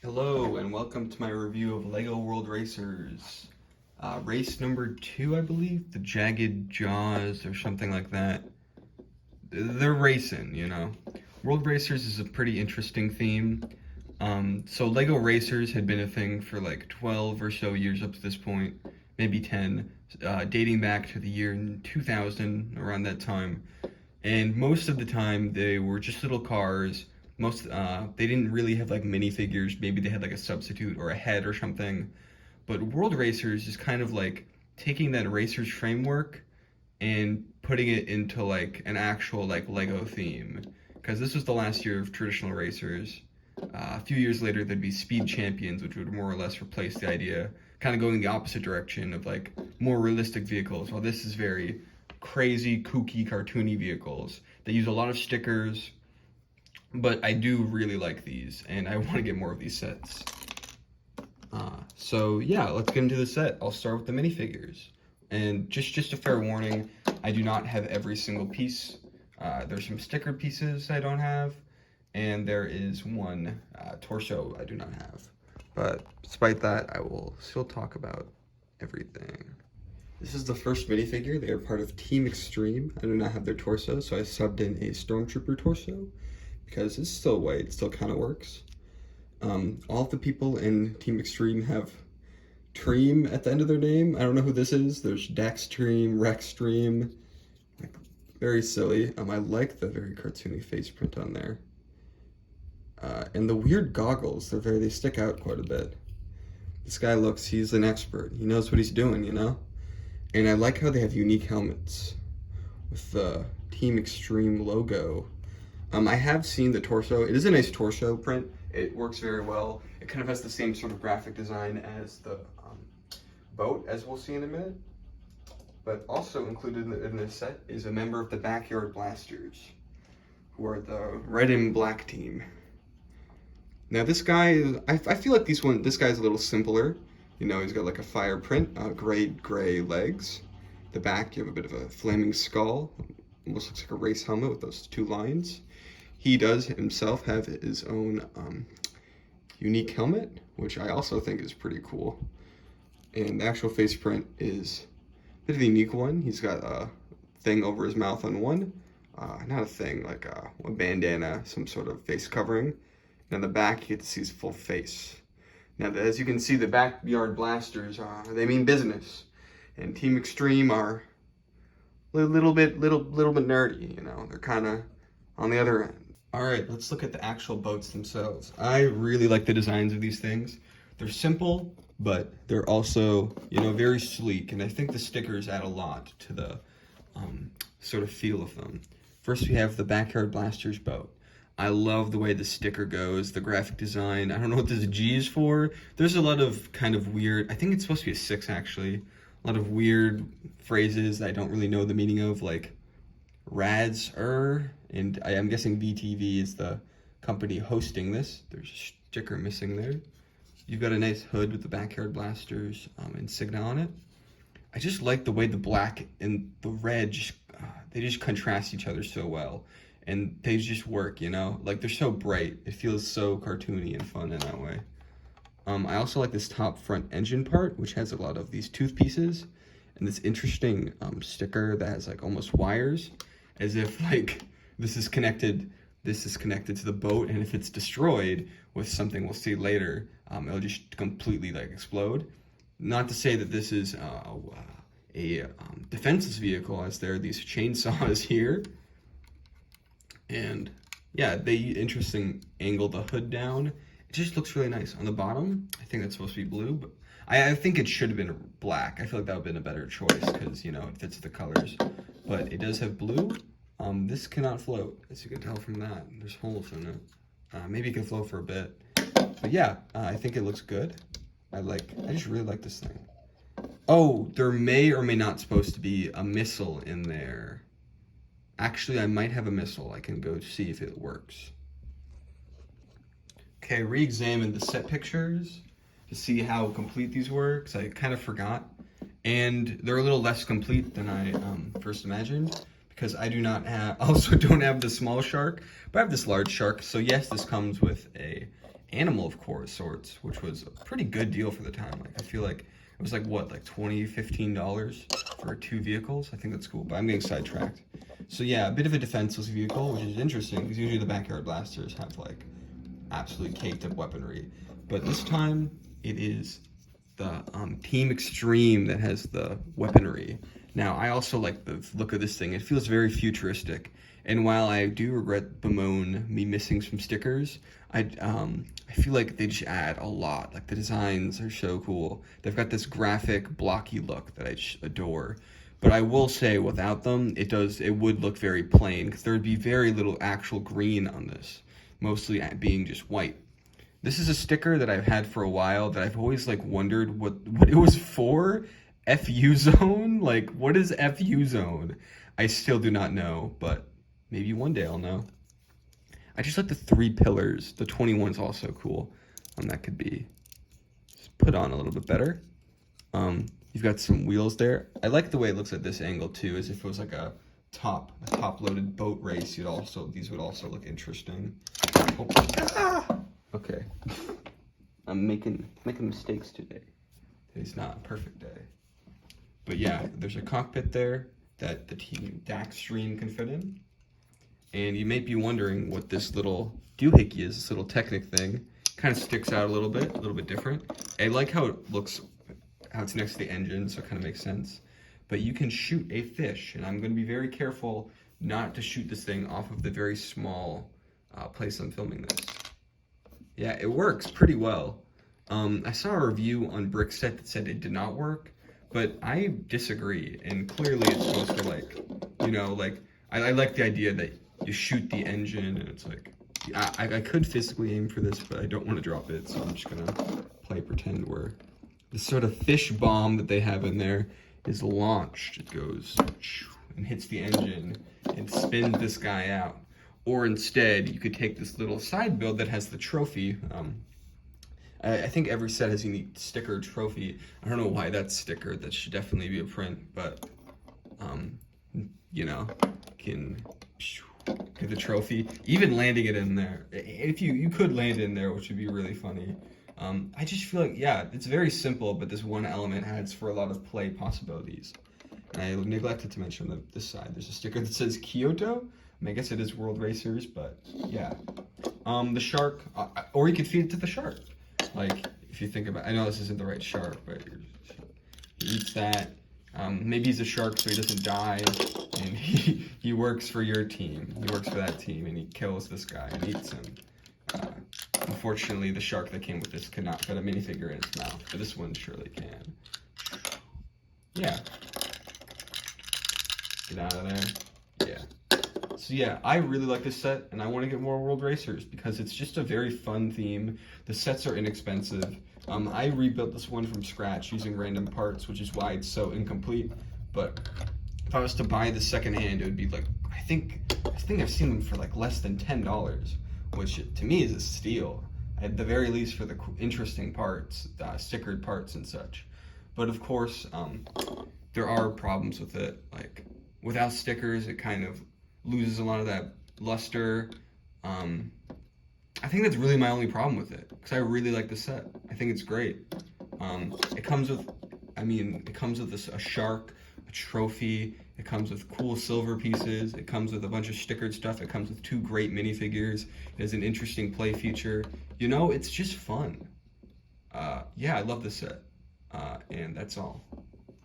Hello and welcome to my review of LEGO World Racers. Race number 2, I believe, the Jagged Jaws or something like that. They're racing, you know. World Racers is a pretty interesting theme. So LEGO Racers had been a thing for like 12 or so years up to this point, maybe 10, dating back to the year 2000, around that time. And most of the time they were just little cars. They didn't really have like minifigures. Maybe they had like a substitute or a head or something. But World Racers is kind of like taking that Racers framework and putting it into like an actual like Lego theme. Because this was the last year of traditional racers. A few years later, there'd be Speed Champions, which would more or less replace the idea, kind of going the opposite direction of like more realistic vehicles. While this is very crazy, kooky, cartoony vehicles. They use a lot of stickers. But I do really like these, and I want to get more of these sets. So yeah, let's get into the set. I'll start with the minifigures. And just a fair warning, I do not have every single piece. There's some sticker pieces I don't have, and there is one torso I do not have. But despite that, I will still talk about everything. This is the first minifigure. They are part of Team Extreme. I do not have their torso, so I subbed in a Stormtrooper torso, because it's still white, it still kind of works. All of the people in Team Extreme have Treem at the end of their name. I don't know who this is. There's Dextream, Rextream. Like, very silly. I like the very cartoony face print on there. And the weird goggles, they stick out quite a bit. This guy he's an expert. He knows what he's doing, you know? And I like how they have unique helmets with the Team Extreme logo. I have seen the torso. It is a nice torso print. It works very well. It kind of has the same sort of graphic design as the boat, as we'll see in a minute. But also included in this set is a member of the Backyard Blasters, who are the red and black team. Now this guy, I feel like this guy's a little simpler. You know, he's got like a fire print, gray legs. The back, you have a bit of a flaming skull. Almost looks like a race helmet with those two lines. He does himself have his own unique helmet, which I also think is pretty cool. And the actual face print is a bit of a unique one. He's got a thing over his mouth on one. Not a thing, like a bandana, some sort of face covering. And on the back, you get to see his full face. Now, as you can see, the Backyard Blasters, they mean business. And Team Extreme are a little bit nerdy, you know. They're kind of on the other end. All right, let's look at the actual boats themselves. I really like the designs of these things. They're simple, but they're also, you know, very sleek. And I think the stickers add a lot to the sort of feel of them. First, we have the Backyard Blasters boat. I love the way the sticker goes, the graphic design. I don't know what this G is for. There's a lot of kind of weird, I think it's supposed to be a 6 actually. A lot of weird phrases that I don't really know the meaning of, like and I'm guessing VTV is the company hosting this. There's a sticker missing there. You've got a nice hood with the Backyard Blasters insignia on it. I just like the way the black and the red, they just contrast each other so well. And they just work, you know? Like, they're so bright. It feels so cartoony and fun in that way. I also like this top front engine part, which has a lot of these tooth pieces and this interesting sticker that has like almost wires, as if like this is connected to the boat, and if it's destroyed with something we'll see later, it'll just completely like explode. Not to say that this is a defenseless vehicle, as there are these chainsaws here. And yeah, they interesting angle the hood down. It just looks really nice. On the bottom, I think that's supposed to be blue, but I think it should have been black. I feel like that would have been a better choice because, you know, it fits the colors. But it does have blue. This cannot float, as you can tell from that. There's holes in it. Maybe it can float for a bit. But yeah, I think it looks good. I just really like this thing. Oh, there may or may not supposed to be a missile in there. Actually, I might have a missile. I can go see if it works. Okay, re-examine the set pictures to see how complete these were, because I kind of forgot. And they're a little less complete than I first imagined, because I don't have the small shark, but I have this large shark. So yes, this comes with a animal of course sorts, which was a pretty good deal for the time. Like I feel like it was like what, like $15 for 2 vehicles. I think that's cool, but I'm getting sidetracked. So yeah, a bit of a defenseless vehicle, which is interesting because usually the backyard blasters have like absolutely caked up weaponry, but this time it is the Team Extreme that has the weaponry. Now, I also like the look of this thing. It feels very futuristic, and while I do bemoan me missing some stickers, I feel like they just add a lot. Like the designs are so cool. They've got this graphic, blocky look that I just adore. But I will say, without them, it would look very plain because there would be very little actual green on this, mostly being just white. This is a sticker that I've had for a while that I've always like wondered what it was for. FU zone? Like, what is FU zone? I still do not know, but maybe one day I'll know. I just like the 3 pillars. The 21 is also cool. That could be put on a little bit better. You've got some wheels there. I like the way it looks at this angle too, as if it was like a top-loaded boat race. These would also look interesting. Oh. Ah! Okay. I'm making mistakes today. Today's not a perfect day. But yeah, there's a cockpit there that the Team Daxstream can fit in. And you may be wondering what this little doohickey is, this little Technic thing. Kind of sticks out a little bit different. I like how it looks, how it's next to the engine, so it kind of makes sense. But you can shoot a fish, and I'm going to be very careful not to shoot this thing off of the very small place I'm filming this. Yeah, it works pretty well. I saw a review on Brickset that said it did not work, but I disagree, and clearly it's supposed to, like, you know, like, I like the idea that you shoot the engine, and it's like, I could physically aim for this, but I don't want to drop it, so I'm just gonna play pretend where this sort of fish bomb that they have in there is launched. It goes and hits the engine and spins this guy out. Or instead, you could take this little side build that has the trophy. I think every set has a unique sticker trophy. I don't know why that's sticker. That should definitely be a print, but you know, can get the trophy. Even landing it in there, if you could land it in there, which would be really funny. I just feel like, yeah, it's very simple, but this one element adds for a lot of play possibilities. And I neglected to mention this side. There's a sticker that says Kyoto. I guess it is World Racers, but yeah. The shark, or you could feed it to the shark. Like, if you think about, I know this isn't the right shark, but he eats that. Maybe he's a shark so he doesn't die, and he works for your team. He works for that team, and he kills this guy and eats him. Unfortunately, the shark that came with this could not fit a minifigure in its mouth, but this one surely can. Yeah. Get out of there. Yeah. So yeah, I really like this set, and I want to get more World Racers because it's just a very fun theme. The sets are inexpensive. I rebuilt this one from scratch using random parts, which is why it's so incomplete. But if I was to buy the second hand, it would be like, I think I've seen them for like less than $10, which to me is a steal. At the very least for the interesting parts, stickered parts and such. But of course, there are problems with it. Like without stickers, it kind of loses a lot of that luster. I think that's really my only problem with it, because I really like the set. I think it's great. It comes with, a shark, a trophy. It comes with cool silver pieces. It comes with a bunch of stickered stuff. It comes with 2 great minifigures. It has an interesting play feature. You know, it's just fun. Yeah, I love this set. And that's all.